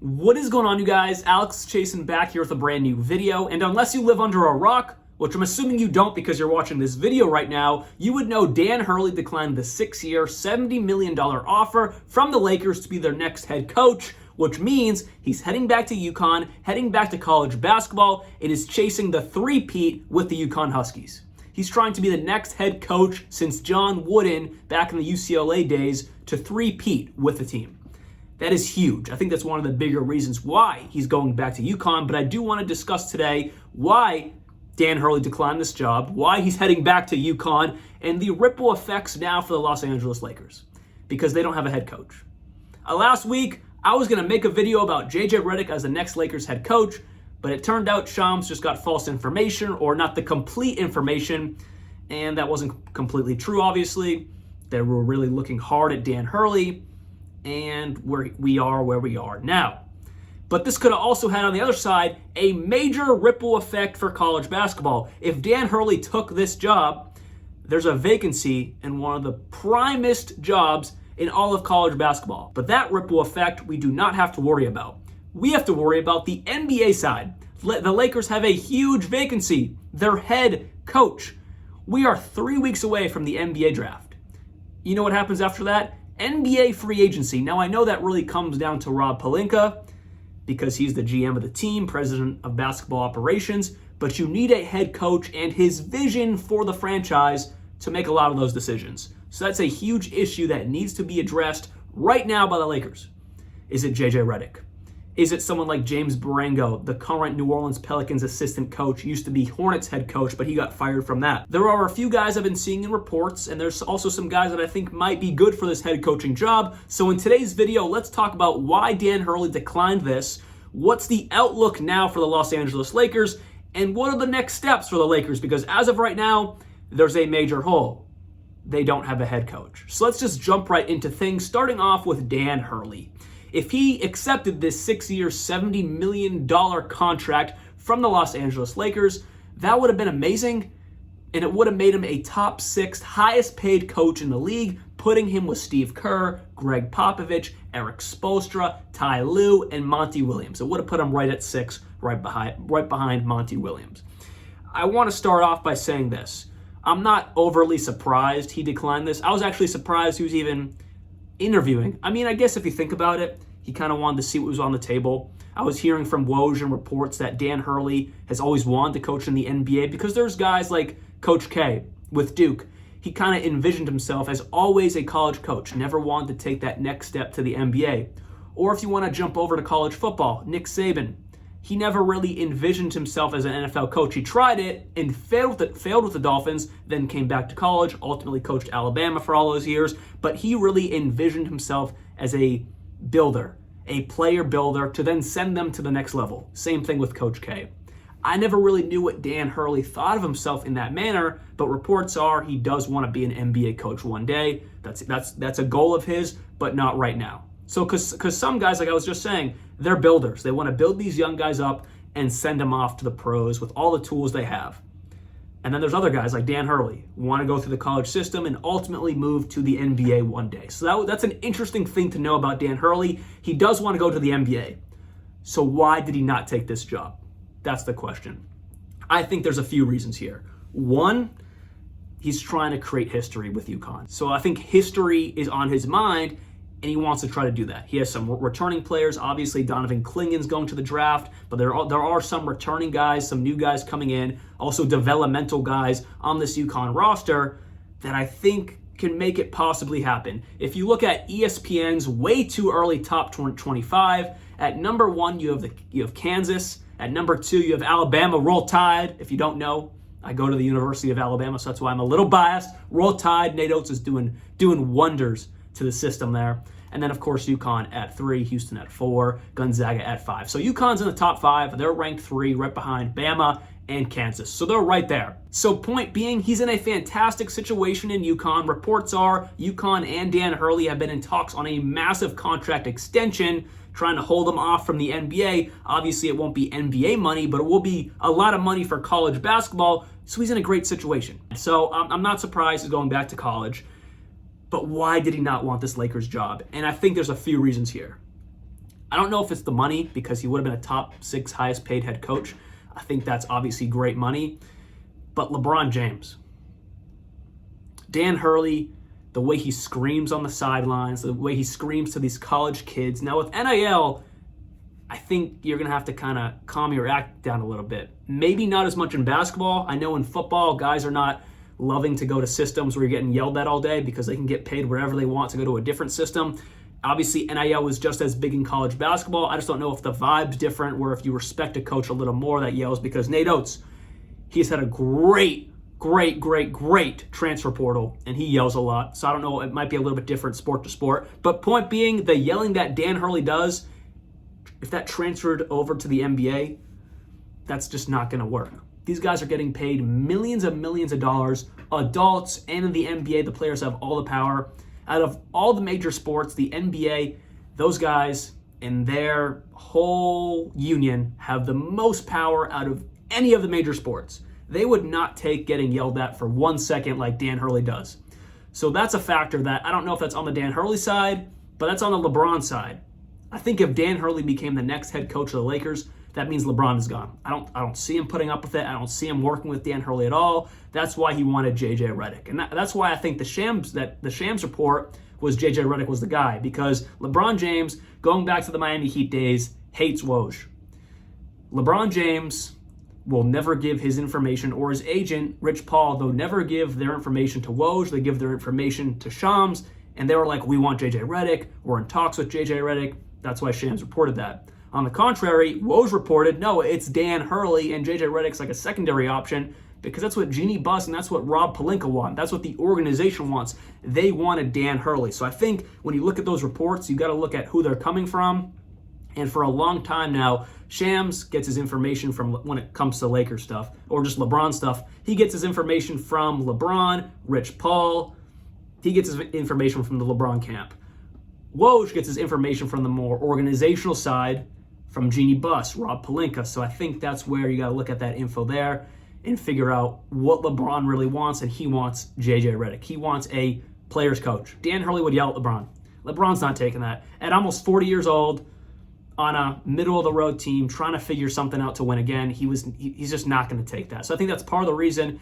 What is going on, you guys? Alex Chasen back here with a brand new video. And unless you live under a rock, which I'm assuming you don't because you're watching this video right now, you would know Dan Hurley declined the 6-year, $70 million offer from the Lakers to be their next head coach, which means he's heading back to UConn, heading back to college basketball, and is chasing the three-peat with the UConn Huskies. He's trying to be the next head coach since John Wooden back in the UCLA days to three-peat with the team. That is huge. I think that's one of the bigger reasons why he's going back to UConn, but I do want to discuss today why Dan Hurley declined this job, why he's heading back to UConn, and the ripple effects now for the Los Angeles Lakers, because they don't have a head coach. Last week, I was going to make a video about JJ Redick as the next Lakers head coach, but it turned out Shams just got false information, or not the complete information, and that wasn't completely true, obviously. They were really looking hard at Dan Hurley, and we are where we are now. But this could have also had on the other side a major ripple effect for college basketball. If Dan Hurley took this job, there's a vacancy in one of the primest jobs in all of college basketball. But that ripple effect we do not have to worry about. We have to worry about the NBA side. The Lakers have a huge vacancy, their head coach. We are 3 weeks away from the NBA draft. You know what happens after that? NBA free agency. Now, I know that really comes down to Rob Pelinka because he's the GM of the team, president of basketball operations, but you need a head coach and his vision for the franchise to make a lot of those decisions. So that's a huge issue that needs to be addressed right now by the Lakers. Is it JJ Redick? Is it someone like James Barango, the current New Orleans Pelicans assistant coach, used to be Hornets head coach, but he got fired from that? There are a few guys I've been seeing in reports, and there's also some guys that I think might be good for this head coaching job. So in today's video, let's talk about why Dan Hurley declined this, what's the outlook now for the Los Angeles Lakers, and what are the next steps for the Lakers? Because as of right now, there's a major hole. They don't have a head coach. So let's just jump right into things, starting off with Dan Hurley. If he accepted this 6-year, $70 million contract from the Los Angeles Lakers, that would have been amazing, and it would have made him a top 6 highest paid coach in the league, putting him with Steve Kerr, Greg Popovich, Eric Spoelstra, Ty Lue, and Monty Williams. It would have put him right at 6, right behind Monty Williams. I want to start off by saying this. I'm not overly surprised he declined this. I was actually surprised he was even interviewing. I mean, I guess if you think about it, he kind of wanted to see what was on the table. I was hearing from Woj and reports that Dan Hurley has always wanted to coach in the NBA because there's guys like Coach K with Duke. He kind of envisioned himself as always a college coach, never wanted to take that next step to the NBA. Or if you want to jump over to college football, Nick Saban. He never really envisioned himself as an NFL coach. He tried it and failed with the Dolphins, then came back to college, ultimately coached Alabama for all those years, but he really envisioned himself as a builder, a player builder, to then send them to the next level. Same thing with Coach K. I never really knew what Dan Hurley thought of himself in that manner, but reports are he does want to be an NBA coach one day. That's a goal of his, but not right now. So because some guys, like I was just saying, they're builders. They want to build these young guys up and send them off to the pros with all the tools they have. And then there's other guys like Dan Hurley who want to go through the college system and ultimately move to the NBA one day. So that's an interesting thing to know about Dan Hurley. He does want to go to the NBA. So why did he not take this job? That's the question. I think there's a few reasons here. One, he's trying to create history with UConn. So I think history is on his mind, and he wants to try to do that. He has some returning players. Obviously, Donovan Clingan's going to the draft, but there are some returning guys, some new guys coming in, also developmental guys on this UConn roster that I think can make it possibly happen. If you look at ESPN's way too early top 25, at number 1 you have Kansas. At number 2 you have Alabama. Roll Tide. If you don't know, I go to the University of Alabama, so that's why I'm a little biased. Roll Tide. Nate Oates is doing wonders to the system there. And then, of course, UConn at 3, Houston at 4, Gonzaga at 5. So UConn's in the top 5. They're ranked 3, right behind Bama and Kansas. So they're right there. So point being, he's in a fantastic situation in UConn. Reports are UConn and Dan Hurley have been in talks on a massive contract extension, trying to hold him off from the NBA. Obviously, it won't be NBA money, but it will be a lot of money for college basketball. So he's in a great situation. So I'm not surprised he's going back to college. But why did he not want this Lakers job? And I think there's a few reasons here. I don't know if it's the money, because he would have been a top 6 highest paid head coach. I think that's obviously great money. But LeBron James, Dan Hurley, the way he screams on the sidelines, the way he screams to these college kids. Now with NIL, I think you're going to have to kind of calm your act down a little bit. Maybe not as much in basketball. I know in football, guys are not loving to go to systems where you're getting yelled at all day because they can get paid wherever they want to go to a different system. Obviously, NIL is just as big in college basketball. I just don't know if the vibe's different, where if you respect a coach a little more that yells, because Nate Oates, he's had a great transfer portal, and he yells a lot. So I don't know, it might be a little bit different sport to sport. But point being, the yelling that Dan Hurley does, if that transferred over to the NBA, that's just not going to work. These guys are getting paid millions of dollars. Adults and in the NBA, the players have all the power. Out of all the major sports, the NBA, those guys and their whole union have the most power out of any of the major sports. They would not take getting yelled at for 1 second like Dan Hurley does. So that's a factor that I don't know if that's on the Dan Hurley side, but that's on the LeBron side. I think if Dan Hurley became the next head coach of the Lakers, that means LeBron is gone. I don't see him putting up with it. I don't see him working with Dan Hurley at all. That's why he wanted JJ Redick. And that's why I think the Shams report was JJ Redick was the guy, because LeBron James, going back to the Miami Heat days, hates Woj. LeBron James will never give his information, or his agent, Rich Paul, they'll never give their information to Woj. They give their information to Shams, and they were like, we want JJ Redick. We're in talks with JJ Redick. That's why Shams reported that. On the contrary, Woj reported, no, it's Dan Hurley, and JJ Redick's like a secondary option, because that's what Jeannie Buss and that's what Rob Pelinka want. That's what the organization wants. They wanted Dan Hurley. So I think when you look at those reports, you got to look at who they're coming from. And for a long time now, Shams gets his information from, when it comes to Lakers stuff, or just LeBron stuff, he gets his information from LeBron, Rich Paul. He gets his information from the LeBron camp. Woj gets his information from the more organizational side, from Jeannie Buss, Rob Pelinka. So I think that's where you got to look at that info there and figure out what LeBron really wants, and he wants JJ Redick. He wants a player's coach. Dan Hurley would yell at LeBron. LeBron's not taking that. At almost 40 years old, on a middle-of-the-road team, trying to figure something out to win again, he's just not going to take that. So I think that's part of the reason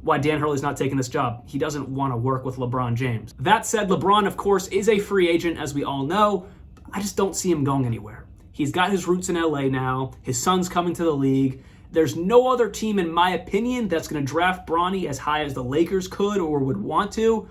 why Dan Hurley's not taking this job. He doesn't want to work with LeBron James. That said, LeBron, of course, is a free agent, as we all know. I just don't see him going anywhere. He's got his roots in LA now. His son's coming to the league. There's no other team, in my opinion, that's going to draft Bronny as high as the Lakers could or would want to.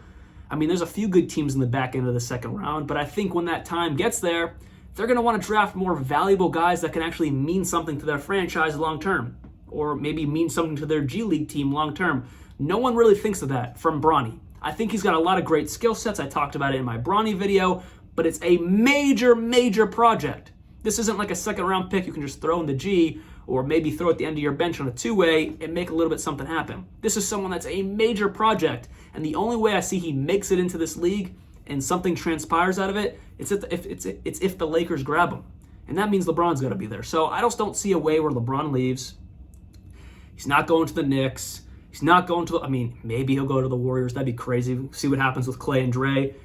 I mean, there's a few good teams in the back end of the second round, but I think when that time gets there, they're going to want to draft more valuable guys that can actually mean something to their franchise long term, or maybe mean something to their G League team long term. No one really thinks of that from Bronny. I think he's got a lot of great skill sets. I talked about it in my Bronny video, but it's a major project. This isn't like a second round pick you can just throw in the G, or maybe throw at the end of your bench on a two-way and make a little bit something happen. This is someone that's a major project, and the only way I see he makes it into this league and something transpires out of it, it's if the Lakers grab him. And that means LeBron's got to be there. So I just don't see a way where LeBron leaves. He's not going to the Knicks. He's not going to, maybe he'll go to the Warriors. That'd be crazy. See what happens with Clay and Dre.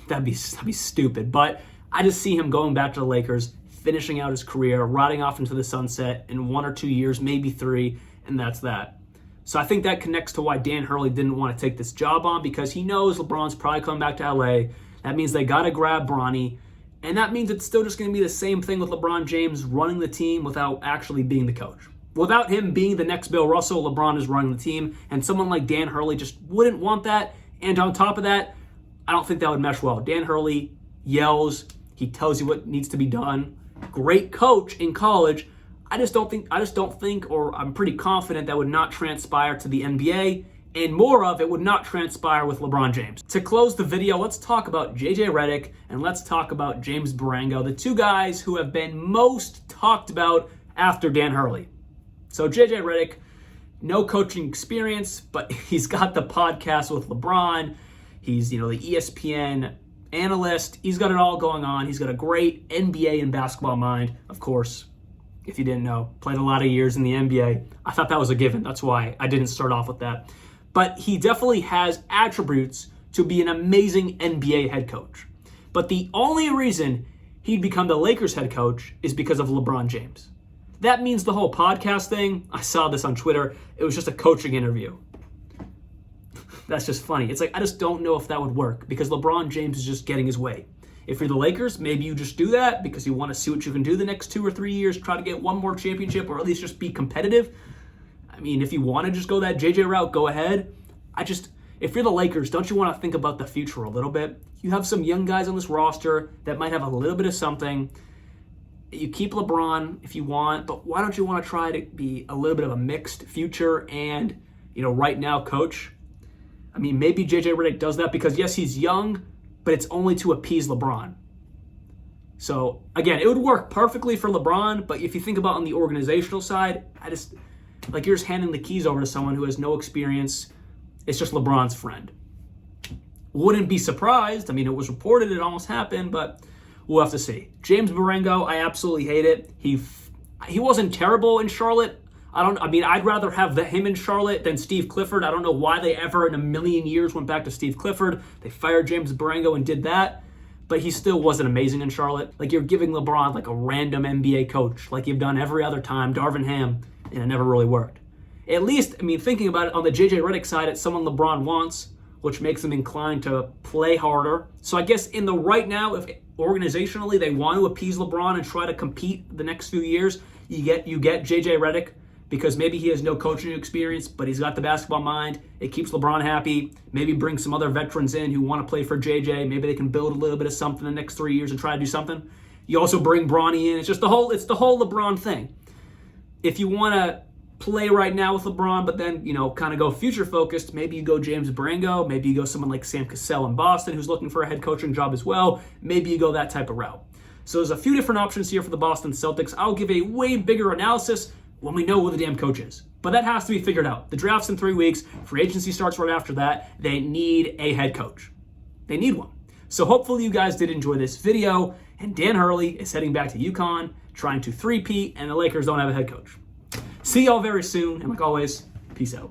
That'd be stupid. But I just see him going back to the Lakers, finishing out his career, riding off into the sunset in 1 or 2 years, maybe 3, and that's that. So I think that connects to why Dan Hurley didn't want to take this job on, because he knows LeBron's probably coming back to LA. That means they got to grab Bronny, and that means it's still just going to be the same thing with LeBron James running the team without actually being the coach. Without him being the next Bill Russell, LeBron is running the team, and someone like Dan Hurley just wouldn't want that. And on top of that, I don't think that would mesh well. Dan Hurley yells, he tells you what needs to be done. Great coach in college. I just don't think, or I'm pretty confident that would not transpire to the NBA, and more of it would not transpire with LeBron James. To close the video, let's talk about JJ Redick and let's talk about James Barango, the two guys who have been most talked about after Dan Hurley. So JJ Redick, no coaching experience, but he's got the podcast with LeBron. He's, the ESPN analyst. He's got it all going on. He's got a great NBA and basketball mind. Of course, if you didn't know, played a lot of years in the NBA. I thought that was a given. That's why I didn't start off with that. But he definitely has attributes to be an amazing NBA head coach. But the only reason he'd become the Lakers head coach is because of LeBron James. That means the whole podcast thing, I saw this on Twitter, it was just a coaching interview. That's just funny. It's like, I just don't know if that would work because LeBron James is just getting his way. If you're the Lakers, maybe you just do that because you want to see what you can do the next 2 or 3 years, try to get one more championship or at least just be competitive. I mean, if you want to just go that JJ route, go ahead. If you're the Lakers, don't you want to think about the future a little bit? You have some young guys on this roster that might have a little bit of something. You keep LeBron if you want, but why don't you want to try to be a little bit of a mixed future and, right now coach? I mean, maybe JJ Redick does that because, yes, he's young, but it's only to appease LeBron. So, again, it would work perfectly for LeBron, but if you think about on the organizational side, you're just handing the keys over to someone who has no experience. It's just LeBron's friend. Wouldn't be surprised. I mean, it was reported, it almost happened, but we'll have to see. James Marengo, I absolutely hate it. He wasn't terrible in Charlotte. I'd rather have him in Charlotte than Steve Clifford. I don't know why they ever in a million years went back to Steve Clifford. They fired James Marengo and did that, but he still wasn't amazing in Charlotte. Like, you're giving LeBron like a random NBA coach, like you've done every other time, Darvin Ham, and it never really worked. At least, thinking about it, on the JJ Redick side, it's someone LeBron wants, which makes them inclined to play harder. So I guess in the right now, if organizationally they want to appease LeBron and try to compete the next few years, you get JJ Redick because maybe he has no coaching experience, but he's got the basketball mind. It keeps LeBron happy. Maybe bring some other veterans in who want to play for JJ. Maybe they can build a little bit of something the next 3 years and try to do something. You also bring Bronny in. It's the whole LeBron thing. If you want to play right now with LeBron, but then, kind of go future focused, maybe you go James Marengo, maybe you go someone like Sam Cassell in Boston who's looking for a head coaching job as well. Maybe you go that type of route. So there's a few different options here for the Boston Celtics. I'll give a way bigger analysis when we know who the damn coach is. But that has to be figured out. The draft's in 3 weeks. Free agency starts right after that. They need a head coach. They need one. So hopefully you guys did enjoy this video. And Dan Hurley is heading back to UConn, trying to three-peat, and the Lakers don't have a head coach. See y'all very soon, and like always, peace out.